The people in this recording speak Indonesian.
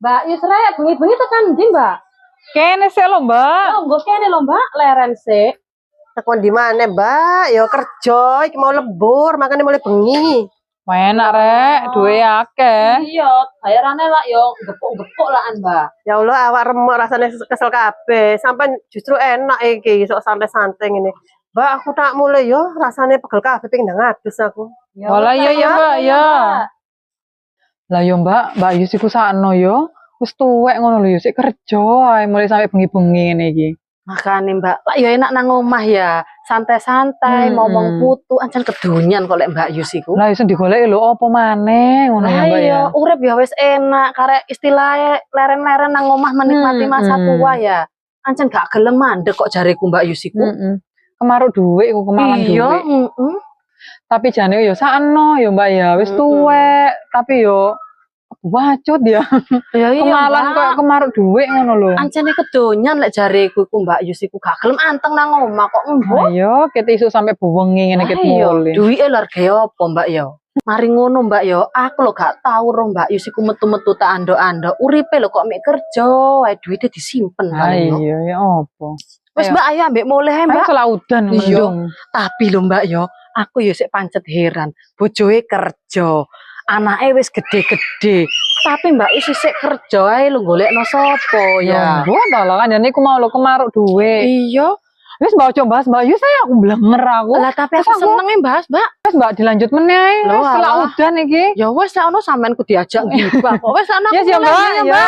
Mbak Yusra, bengi-bengi tekan ndi, Mbak? Kene sik lho, Mbak. Oh, nggo kene lho, Mbak, leren sik. Tekon di mana, Mbak? Yo kerja, iki mau lembur, makanya mulai bengi. Enak rek, duwe akeh. Iya, bayarane lah yo gepuk-gepuk lah, Mbak. Ya Allah, awak remuk rasanya kesel kabeh. Sampai justru enak iki, sok santai-santai ngene. Mbak, aku tak mulai yo, rasanya pegel kabeh pengen ngadus aku. Walah iya ya, Mbak, ya. Lah yo Mbak Yus iku sakno yo. Wis tuwek ngono lho yo sik kerja ae mulai sampai bengi-bengi ngene iki. Makane Mbak, lah ya enak nang omah ya, santai-santai, ngomong putu, ancen kedunyan kok lek Mbak Yus iku. Lah iso digoleki lho apa maneh ngono ya Mbak ya. Urip ya wis enak, karek istilahnya leren-leren nang omah menikmati masa tua ya. Ancen gak gelem mandek kok jariku Mbak Yus iku. Kemaruk dhuwit iku kemalan dhuwit. Iya, Tapi jane yo sakno yo Mbak ya, wis tuwek, tapi yo wacut ya. Ya iya, Kemalan kok kemaruk dhuwit ngono lho. ancene kedonyan lek jariku iku Mbak Yus iku gak gelem anteng nang omah kok mbok. Ayo ket isu sampai buwengi ngene ket mulih. Duwike lho harga apa Mbak ya? Mari ngono Mbak ya, aku lho gak tau ro Mbak Yus iku metu-metu tak andok-andok. Uripe lho kok mek kerja, wae duwite disimpen paling. Iya ya apa. Wis Mbak ayo ambek mulih ae Mbak. Mbak selaudan mendung. Tapi lho Mbak ya, aku ya sik pancet heran. Bojoe kerja, anake wis gede-gede. Tapi Mbak Yus sik kerja ae lho golekno sapa ya. Mbok ta lah kan niku mau lho kemaruk dhuwit. Iya. Wis Mbak ojo bahas Mbak Yus saya aku blenger aku. Lah tapi aku senenge Mbak. Wis Mbak dilanjut meneh ae. Loh, Wis selaudan iki. Ya wis sak ono sampean ku diajak ngibah. Kok wis ana Ya Mbak ya.